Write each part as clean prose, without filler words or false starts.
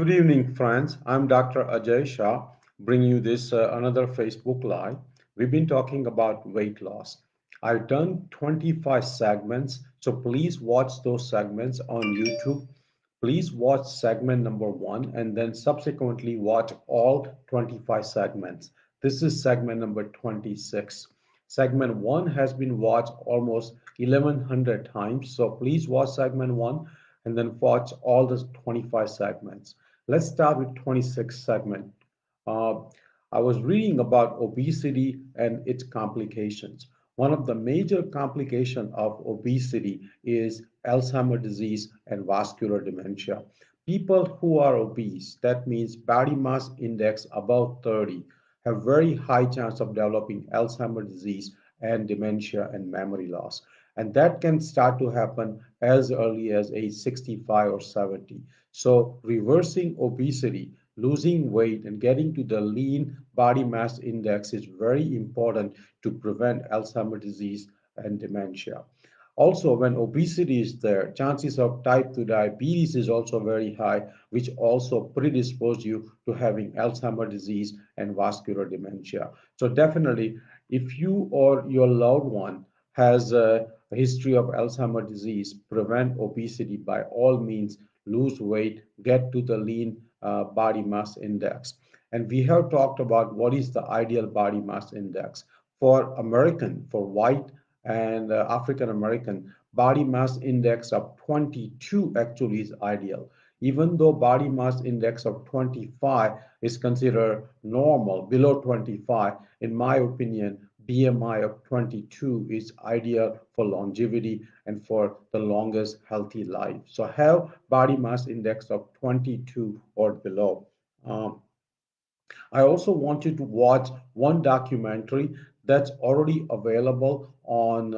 Good evening, friends. I'm Dr. Ajay Shah, bringing you this another Facebook Live. We've been talking about weight loss. I've done 25 segments, so please watch those segments on YouTube. Please watch segment number one and then subsequently watch all 25 segments. This is segment number 26. Segment one has been watched almost 1100 times, so please watch segment one and then watch all the 25 segments. Let's start with 26 segment. Uh, I was reading about obesity and its complications. One of the major complications of obesity is Alzheimer's disease and vascular dementia. People who are obese, that means body mass index above 30, have very high chance of developing Alzheimer's disease and dementia and memory loss. And that can start to happen as early as age 65 or 70. So reversing obesity, losing weight, and getting to the lean body mass index is very important to prevent Alzheimer's disease and dementia. Also, when obesity is there, chances of type 2 diabetes is also very high, which also predispose you to having Alzheimer's disease and vascular dementia. So definitely, if you or your loved one has a history of Alzheimer's disease, prevent obesity by all means, lose weight, get to the lean body mass index. And we have talked about what is the ideal body mass index. For American, for white and African American, body mass index of 22 actually is ideal. Even though body mass index of 25 is considered normal, below 25, in my opinion, BMI of 22 is ideal for longevity and for the longest healthy life. So have body mass index of 22 or below. Um, I also want you to watch one documentary that's already available on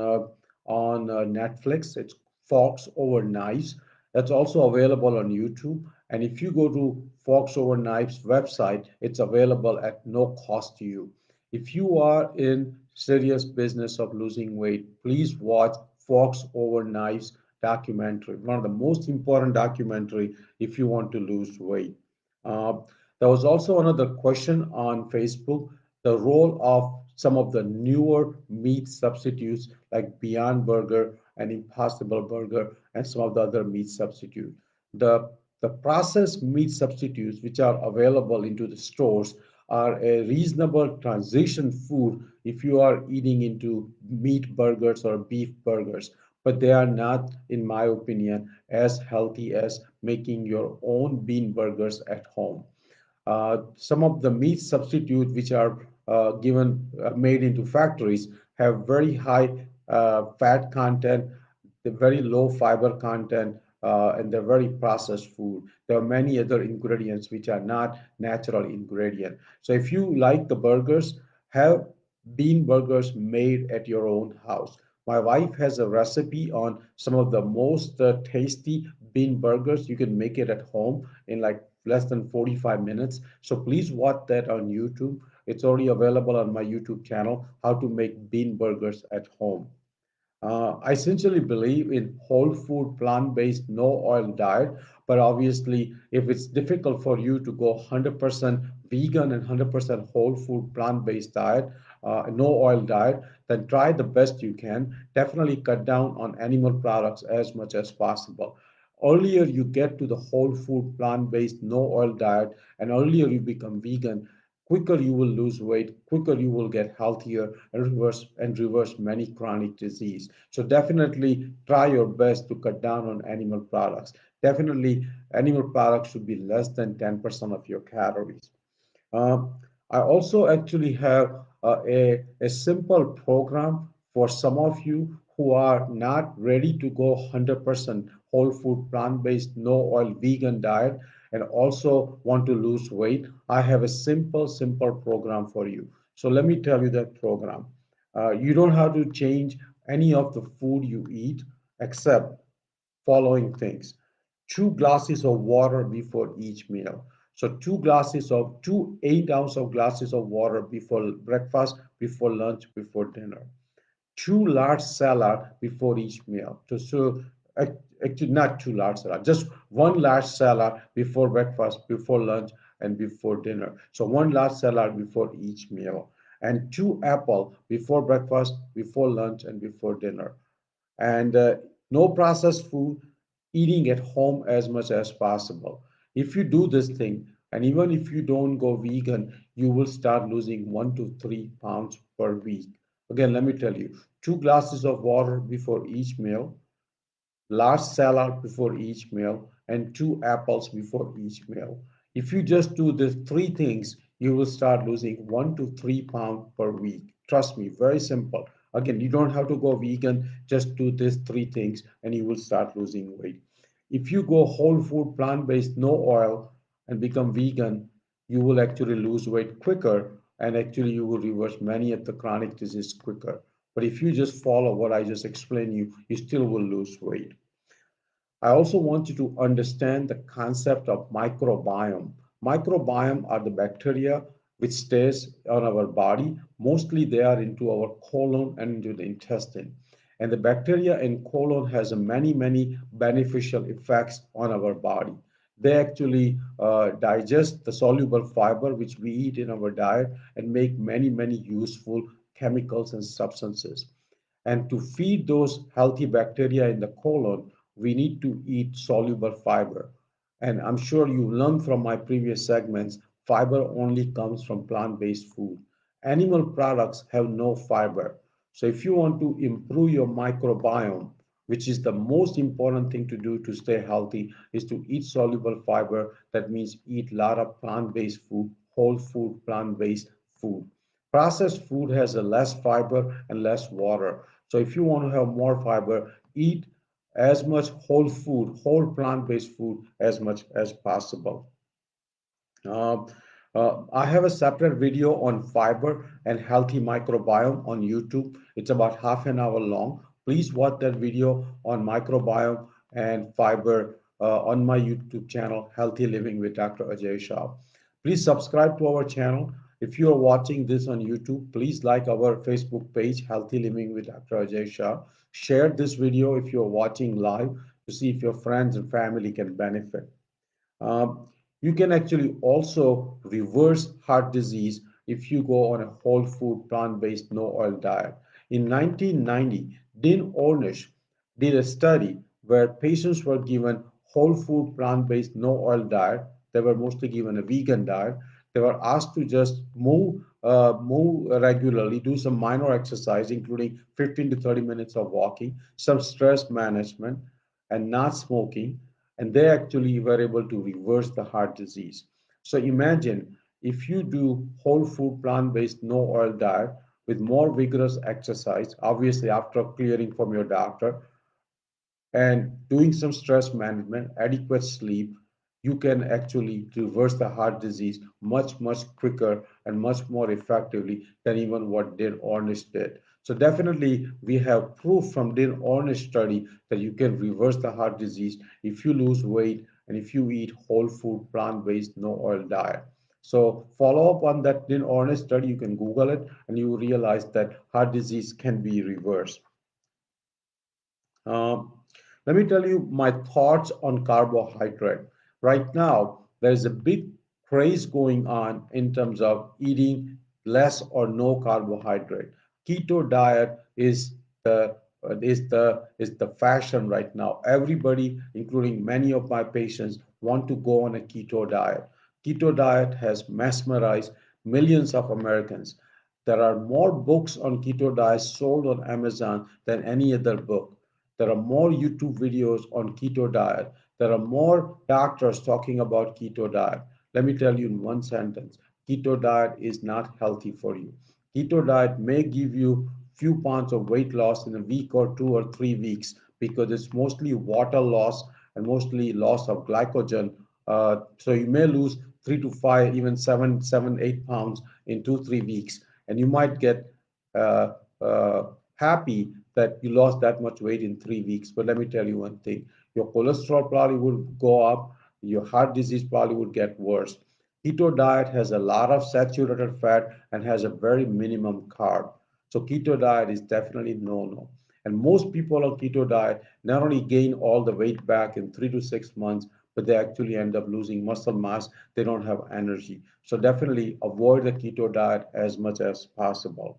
Netflix. It's Forks Over Knives. That's also available on YouTube. And if you go to Forks Over Knives website, it's available at no cost to you. If you are in serious business of losing weight, please watch Forks Over Knives documentary. One of the most important documentary if you want to lose weight. Uh, there was also another question on Facebook, the role of some of the newer meat substitutes like Beyond Burger and Impossible Burger and some of the other meat substitutes. The, the processed meat substitutes which are available into the stores are a reasonable transition food if you are eating into meat burgers or beef burgers, but they are not, in my opinion, as healthy as making your own bean burgers at home. Some of the meat substitute which are made into factories have very high fat content, the very low fiber content, and they're very processed food. There are many other ingredients which are not natural ingredient. So if you like the burgers, have bean burgers made at your own house. My wife has a recipe on some of the most tasty bean burgers. You can make it at home in like less than 45 minutes. So please watch that on YouTube. It's already available on my YouTube channel, how to make bean burgers at home. I sincerely believe in whole food, plant-based, no oil diet. But obviously, if it's difficult for you to go 100% vegan and 100% whole food, plant-based diet, no oil diet, then try the best you can. Definitely cut down on animal products as much as possible. Earlier you get to the whole food, plant-based, no oil diet, and earlier you become vegan, quicker you will lose weight, quicker you will get healthier and reverse many chronic disease. So definitely try your best to cut down on animal products. Definitely animal products should be less than 10% of your calories. Um, I also actually have a simple program for some of you who are not ready to go 100% whole food, plant-based, no oil, vegan diet, and also want to lose weight. I have a simple program for you. So let me tell you that program. You don't have to change any of the food you eat except following things: 2 glasses of water before each meal. So 2 8 ounce of glasses of water before breakfast, before lunch, before dinner. 2 large salad before each meal. So actually not two large salad, just one large salad before breakfast, before lunch, and before dinner. So one large salad before each meal, and two apple before breakfast, before lunch, and before dinner. And no processed food, eating at home as much as possible. If you do this thing, and even if you don't go vegan, you will start losing 1 to 3 pounds per week. Again, let me tell you, 2 glasses of water before each meal, large salad before each meal, and two apples before each meal. If you just do these three things, you will start losing 1 to 3 pounds per week. Trust me, very simple. Again, you don't have to go vegan, just do these three things and you will start losing weight. If you go whole food, plant based, no oil, and become vegan, you will actually lose weight quicker and actually you will reverse many of the chronic disease quicker. But if you just follow what I just explained you still will lose weight. I also want you to understand the concept of microbiome. Microbiome are the bacteria which stays on our body. Mostly they are into our colon and into the intestine. And the bacteria in colon has a many beneficial effects on our body. They actually digest the soluble fiber which we eat in our diet and make many useful chemicals and substances. And to feed those healthy bacteria in the colon, we need to eat soluble fiber. And I'm sure you learned from my previous segments, fiber only comes from plant based food. Animal products have no fiber. So if you want to improve your microbiome, which is the most important thing to do to stay healthy, is to eat soluble fiber. That means eat a lot of plant based food, whole food, plant based food. Processed food has a less fiber and less water. So if you want to have more fiber, eat as much whole food, whole plant-based food as much as possible. Uh, I have a separate video on fiber and healthy microbiome on YouTube. It's about half an hour long. Please watch that video on microbiome and fiber on my YouTube channel, Healthy Living with Dr. Ajay Shah. Please subscribe to our channel. If you are watching this on YouTube, please like our Facebook page, Healthy Living with Dr. Ajay Shah. Share this video if you are watching live to see if your friends and family can benefit. Um, you can actually also reverse heart disease if you go on a whole food, plant-based, no oil diet. In 1990, Dean Ornish did a study where patients were given whole food, plant-based, no oil diet. They were mostly given a vegan diet. They were asked to just move regularly, do some minor exercise, including 15 to 30 minutes of walking, some stress management, and not smoking, and they actually were able to reverse the heart disease. So imagine if you do whole food, plant-based, no oil diet with more vigorous exercise, obviously after clearing from your doctor, and doing some stress management, adequate sleep, you can actually reverse the heart disease much quicker and much more effectively than even what Dean Ornish did. So definitely we have proof from Dean Ornish study that you can reverse the heart disease if you lose weight and if you eat whole food, plant-based, no oil diet. So follow up on that Dean Ornish study. You can Google it and you realize that heart disease can be reversed. Um, Let me tell you my thoughts on carbohydrate. Right now, there is a big craze going on in terms of eating less or no carbohydrate. Keto diet is the fashion right now. Everybody, including many of my patients, want to go on a keto diet. Keto diet has mesmerized millions of Americans. There are more books on keto diet sold on Amazon than any other book. There are more YouTube videos on keto diet. There are more doctors talking about keto diet. Let me tell you in one sentence, keto diet is not healthy for you. Keto diet may give you few pounds of weight loss in a week or 2 or 3 weeks because it's mostly water loss and mostly loss of glycogen. So you may lose 3 to 5, even 8 pounds in 2 3 weeks, and you might get uh, happy that you lost that much weight in 3 weeks. But let me tell you one thing, your cholesterol probably would go up, your heart disease probably would get worse. Keto diet has a lot of saturated fat and has a very minimum carb. So keto diet is definitely no. And most people on keto diet not only gain all the weight back in 3 to 6 months, but they actually end up losing muscle mass. They don't have energy. So definitely avoid the keto diet as much as possible.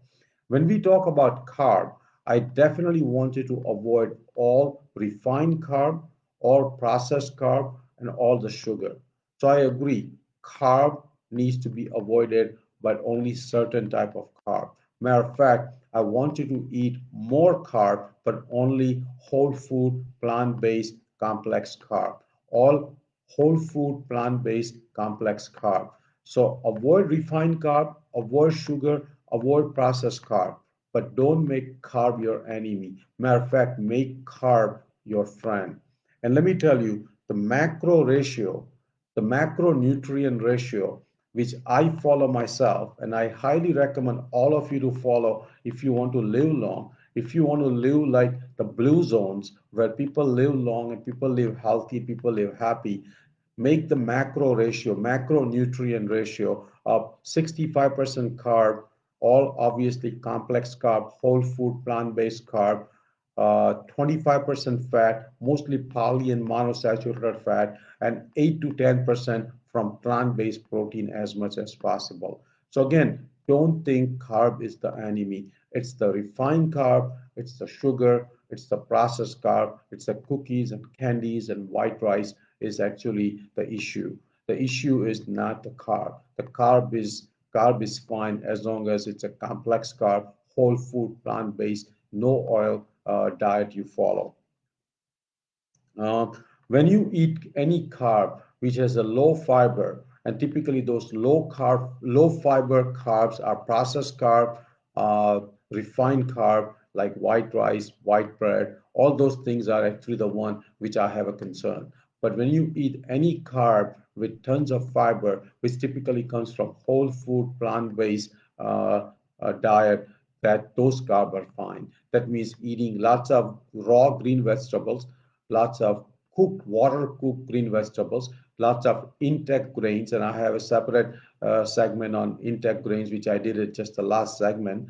When we talk about carb, I definitely want you to avoid all refined carb, all processed carb, and all the sugar. So I agree, carb needs to be avoided, but only certain type of carb. Matter of fact, I want you to eat more carb, but only whole food, plant-based, complex carb. All whole food, plant-based, complex carb. So avoid refined carb, avoid sugar, avoid processed carb, but don't make carb your enemy. Matter of fact, make carb your friend. And let me tell you, the macronutrient ratio, which I follow myself, and I highly recommend all of you to follow if you want to live long, if you want to live like the blue zones where people live long and people live healthy, people live happy, make the macronutrient ratio of 65% carb, all obviously complex carb, whole food, plant-based carb, 25% fat, mostly poly and monosaturated fat, and 8 to 10% from plant-based protein as much as possible. So again, don't think carb is the enemy. It's the refined carb, it's the sugar, it's the processed carb, it's the cookies and candies and white rice is actually the issue. The issue is not the carb. The carb is fine as long as it's a complex carb, whole food, plant-based, no oil diet you follow. Uh, when you eat any carb which has a low fiber, and typically those low fiber carbs are processed carb, uh, refined carb like white rice, white bread, all those things are actually the one which I have a concern. But when you eat any carb with tons of fiber, which typically comes from whole food, plant-based diet, that those carbs are fine. That means eating lots of raw green vegetables, lots of water cooked green vegetables, lots of intact grains, and I have a separate segment on intact grains, which I did it just the last segment.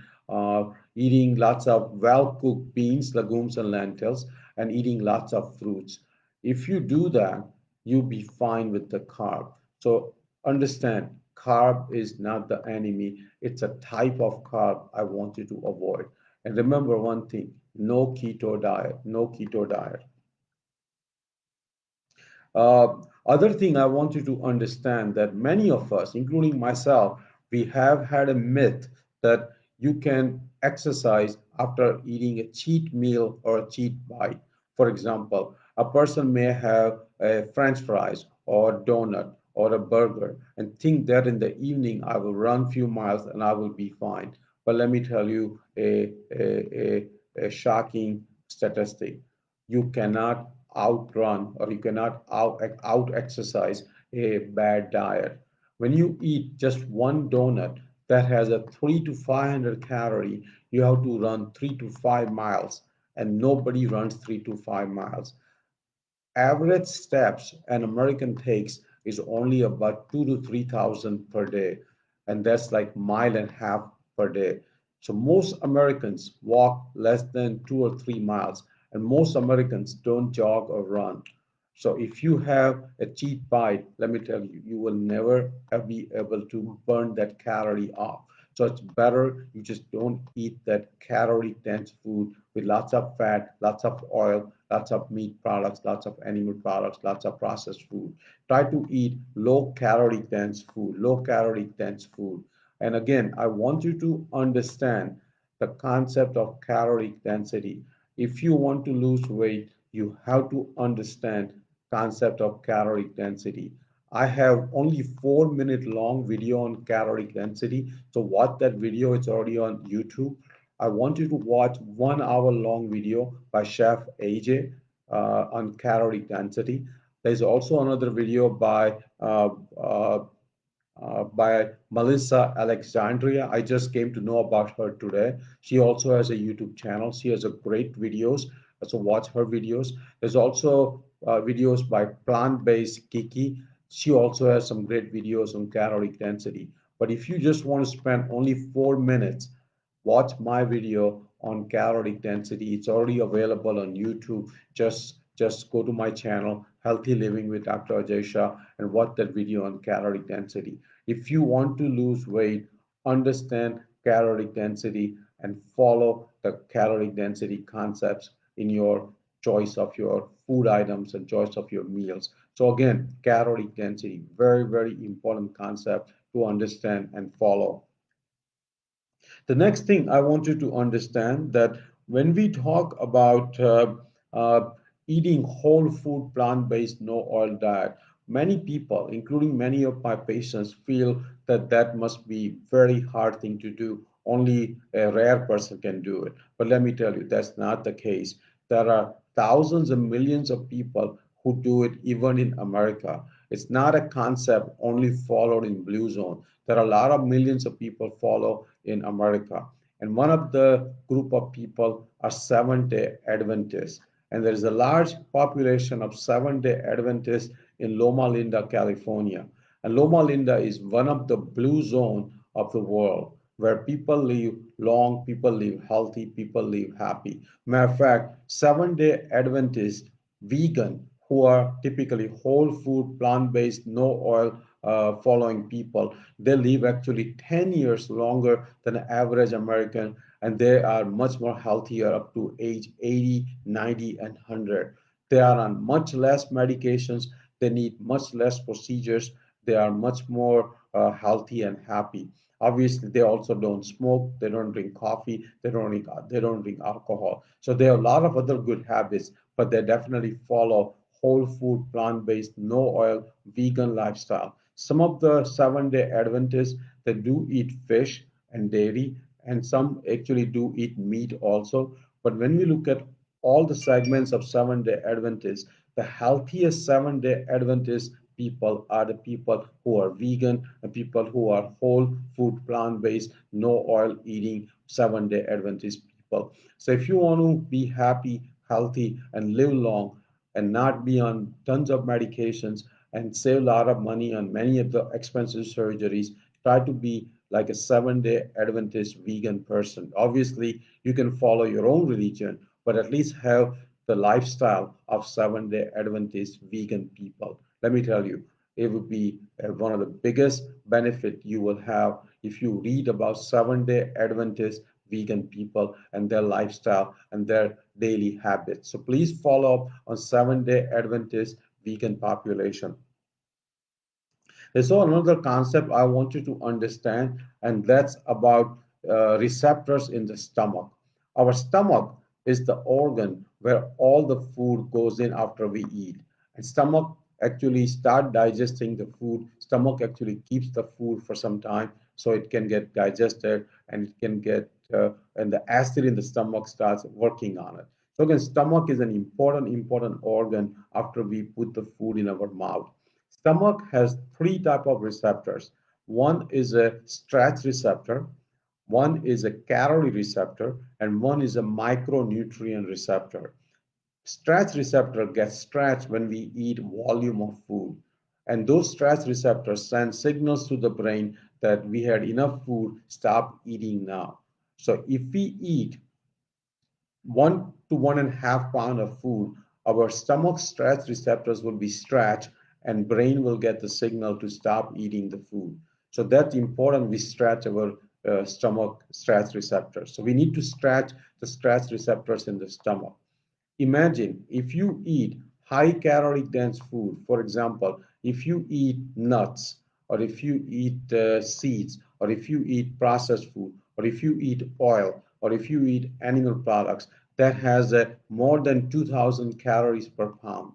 Eating lots of well cooked beans, legumes, and lentils, and eating lots of fruits. If you do that, you'll be fine with the carb. So understand, carb is not the enemy. It's a type of carb I want you to avoid. And remember one thing, no keto diet, no keto diet. Other thing I want you to understand that many of us, including myself, we have had a myth that you can exercise after eating a cheat meal or a cheat bite. For example, a person may have a French fries or a donut or a burger and think that in the evening I will run few miles and I will be fine. But let me tell you a shocking statistic. You cannot outrun or you cannot out exercise a bad diet. When you eat just one donut that has a 3 to 500 calorie, you have to run 3 to 5 miles, and nobody runs 3 to 5 miles. Average steps an American takes is only about 2 to 3 thousand per day, and that's like mile and a half per day. So most Americans walk less than 2 or 3 miles, and most Americans don't jog or run. So if you have a cheat bite, let me tell you, you will never be able to burn that calorie off. So it's better you just don't eat that calorie dense food with lots of fat, lots of oil, lots of meat products, lots of animal products, lots of processed food. Try to eat low calorie dense food, low calorie dense food. And again, I want you to understand the concept of calorie density. If you want to lose weight, you have to understand concept of calorie density. I have only 4 minute long video on calorie density. So watch that video. It's already on YouTube. I want you to watch 1 hour long video by Chef AJ on calorie density. There's also another video by Melissa Alexandria. I just came to know about her today. She also has a YouTube channel. She has a great videos. So watch her videos. There's also videos by Plant-Based Kiki. She also has some great videos on calorie density. But if you just want to spend only 4 minutes, watch my video on caloric density. It's already available on YouTube. Just go to my channel, Healthy Living with Dr. Ajay Shah, and watch that video on caloric density. If you want to lose weight, understand caloric density and follow the caloric density concepts in your choice of your food items and choice of your meals. So again, caloric density, very, very important concept to understand and follow. The next thing I want you to understand that when we talk about uh, eating whole food, plant-based, no oil diet, many people, including many of my patients, feel that that must be very hard thing to do. Only a rare person can do it. But let me tell you, that's not the case. There are thousands and millions of people who do it even in America. It's not a concept only followed in blue zone. There are a lot of millions of people follow in America. And one of the group of people are Seventh-day Adventists. And there is a large population of Seventh-day Adventists in Loma Linda, California. And Loma Linda is one of the blue zone of the world where people live long, people live healthy, people live happy. Matter of fact, Seventh-day Adventists, vegan, who are typically whole food, plant-based, no oil following people, they live actually 10 years longer than an average American, and they are much more healthier up to age 80, 90, and 100. They are on much less medications, they need much less procedures, they are much more healthy and happy. Obviously, they also don't smoke, they don't drink coffee, they don't drink alcohol. So they have a lot of other good habits, but they definitely follow whole food, plant-based, no oil, vegan lifestyle. Some of the Seventh-day Adventists they do eat fish and dairy, and some actually do eat meat also. But when we look at all the segments of Seventh-day Adventists, the healthiest Seventh-day Adventist people are the people who are vegan and people who are whole food, plant-based, no oil eating Seventh-day Adventist people. So if you want to be happy, healthy, and live long, and not be on tons of medications and save a lot of money on many of the expensive surgeries, try to be like a 7 day Adventist vegan person. Obviously, you can follow your own religion, but at least have the lifestyle of 7 day Adventist vegan people. Let me tell you, it would be one of the biggest benefit you will have if you read about 7 day Adventist vegan people and their lifestyle and their daily habits. So please follow up on 7 day Adventist vegan population. There's also another concept I want you to understand, and that's about receptors in the stomach. Our stomach is the organ where all the food goes in after we eat. And stomach actually start digesting the food. Stomach actually keeps the food for some time so it can get digested and it can get and the acid in the stomach starts working on it. So again, stomach is an important organ after we put the food in our mouth. Stomach has three type of receptors. One is a stretch receptor, one is a calorie receptor, and one is a micronutrient receptor. Stretch receptor gets stretched when we eat volume of food. And those stretch receptors send signals to the brain that we had enough food, stop eating now. So if we eat 1 to 1.5 pound of food, our stomach stretch receptors will be stretched and brain will get the signal to stop eating the food. So that's important. We stretch our stomach stretch receptors. So we need to stretch the stretch receptors in the stomach. Imagine if you eat high calorie dense food, for example, if you eat nuts, or if you eat seeds, or if you eat processed food, or if you eat oil, or if you eat animal products, that has more than 2,000 calories per pound.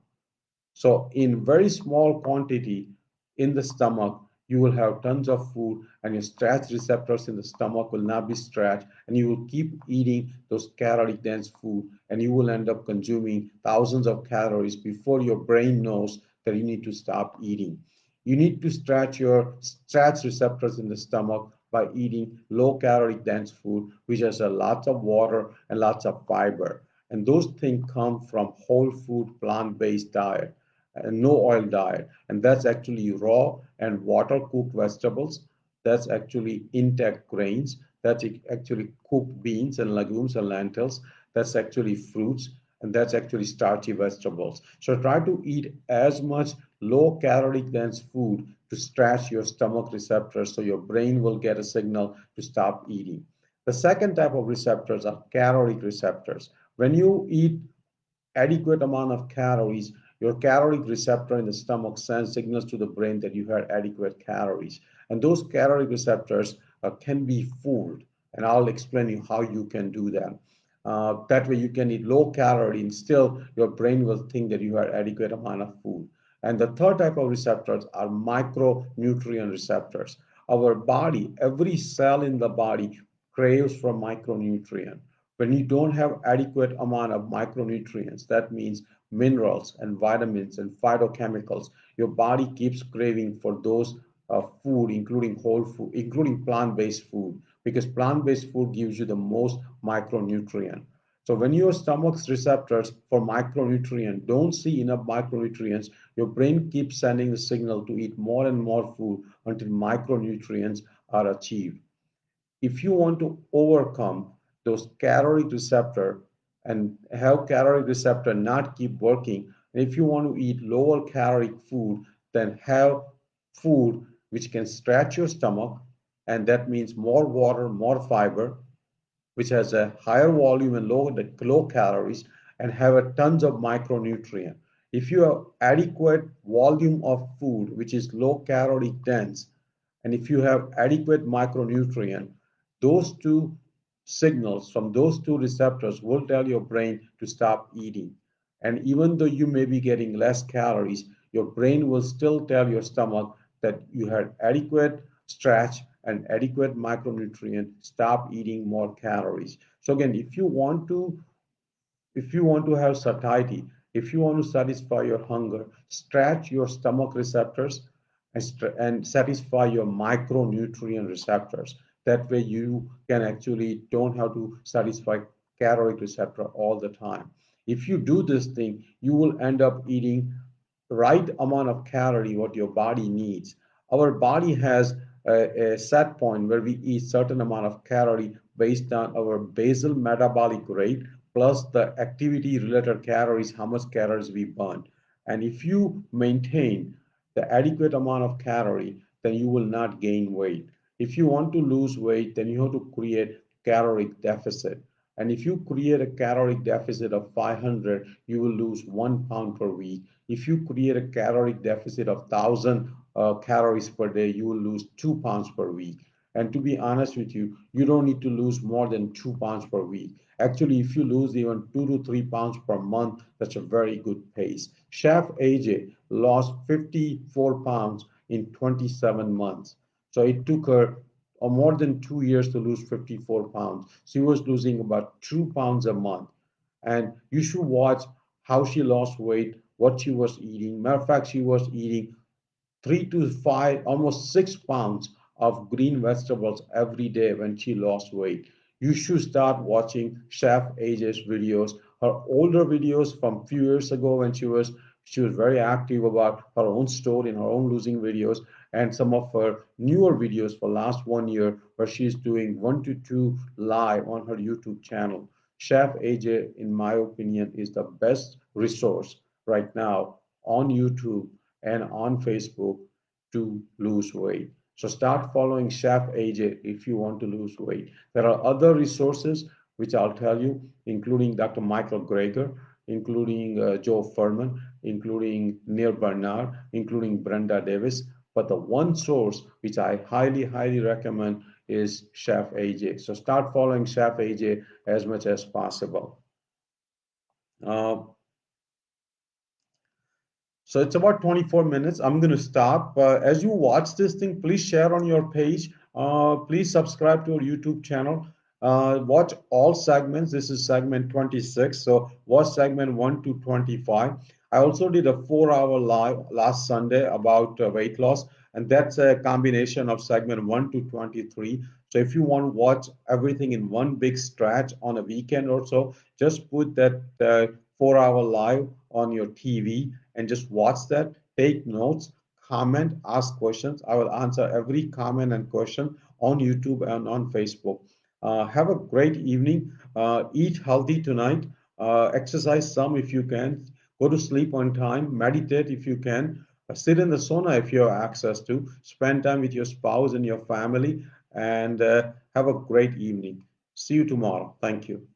So in very small quantity in the stomach, you will have tons of food and your stretch receptors in the stomach will not be stretched and you will keep eating those calorie dense food and you will end up consuming thousands of calories before your brain knows that you need to stop eating. You need to stretch your stretch receptors in the stomach by eating low calorie dense food, which has a lots of water and lots of fiber. And those things come from whole food, plant-based diet and no oil diet. And that's actually raw and water cooked vegetables. That's actually intact grains. That's actually cooked beans and legumes and lentils. That's actually fruits, and that's actually starchy vegetables. So try to eat as much low calorie dense food to stretch your stomach receptors so your brain will get a signal to stop eating. The second type of receptors are caloric receptors. When you eat adequate amount of calories, your caloric receptor in the stomach sends signals to the brain that you had adequate calories. And those caloric receptors can be fooled. And I'll explain you how you can do that. That way you can eat low calorie and still your brain will think that you had adequate amount of food. And the third type of receptors are micronutrient receptors. Our body, every cell in the body craves for micronutrient. When you don't have adequate amount of micronutrients, that means minerals and vitamins and phytochemicals, your body keeps craving for those food, including whole food, including plant-based food, because plant-based food gives you the most micronutrient. So when your stomach's receptors for micronutrient don't see enough micronutrients, your brain keeps sending the signal to eat more and more food until micronutrients are achieved. If you want to overcome those caloric receptor and have caloric receptor not keep working, and if you want to eat lower caloric food, then have food which can stretch your stomach, and that means more water, more fiber, which has a higher volume and low calories, and have a tons of micronutrient. If you have adequate volume of food which is low calorie dense, and if you have adequate micronutrient, those two signals from those two receptors will tell your brain to stop eating. And even though you may be getting less calories, your brain will still tell your stomach that you had adequate stretch and adequate micronutrient, stop eating more calories. So again, if you want to have satiety, if you want to satisfy your hunger, stretch your stomach receptors and satisfy your micronutrient receptors. That way you can actually don't have to satisfy caloric receptor all the time. If you do this thing, you will end up eating right amount of calorie what your body needs. Our body has a set point where we eat certain amount of calorie based on our basal metabolic rate plus the activity related calories, how much calories we burn. And if you maintain the adequate amount of calorie, then you will not gain weight. If you want to lose weight, then you have to create caloric deficit. And if you create a caloric deficit of 500, you will lose 1 pound per week. If you create a caloric deficit of 1,000 calories per day, you will lose 2 pounds per week. And to be honest with you, you don't need to lose more than 2 pounds per week. Actually, if you lose even 2 to 3 pounds per month, that's a very good pace. Chef AJ lost 54 pounds in 27 months. So it took her more than 2 years to lose 54 pounds. She was losing about 2 pounds a month. And you should watch how she lost weight, what she was eating. Matter of fact, she was eating 3 to 5, almost 6 pounds of green vegetables every day when she lost weight. You should start watching Chef AJ's videos, her older videos from few years ago when she was very active about her own story and her own losing videos, and some of her newer videos for last 1 year where she's doing 1 to 2 live on her YouTube channel. Chef AJ, in my opinion, is the best resource right now on YouTube and on Facebook to lose weight. So start following Chef AJ if you want to lose weight. There are other resources which I'll tell you, including Dr. Michael Greger, including Joe Furman, including Neil Bernard, including Brenda Davis. But the one source which I highly, highly recommend is Chef AJ. So start following Chef AJ as much as possible. Uh, So it's about 24 minutes. I'm going to stop. As you watch this thing, please share on your page. Please subscribe to our YouTube channel. Watch all segments. This is segment 26. So watch segment 1 to 25. I also did a 4 hour live last Sunday about weight loss, and that's a combination of segment 1 to 23. So if you want to watch everything in one big stretch on a weekend or so, just put that 4 hour live on your TV and just watch that, take notes, comment, ask questions. I will answer every comment and question on YouTube and on Facebook. Have a great evening. Eat healthy tonight. Exercise some if you can. Go to sleep on time. Meditate if you can. Sit in the sauna if you have access to. Spend time with your spouse and your family. And have a great evening. See you tomorrow. Thank you.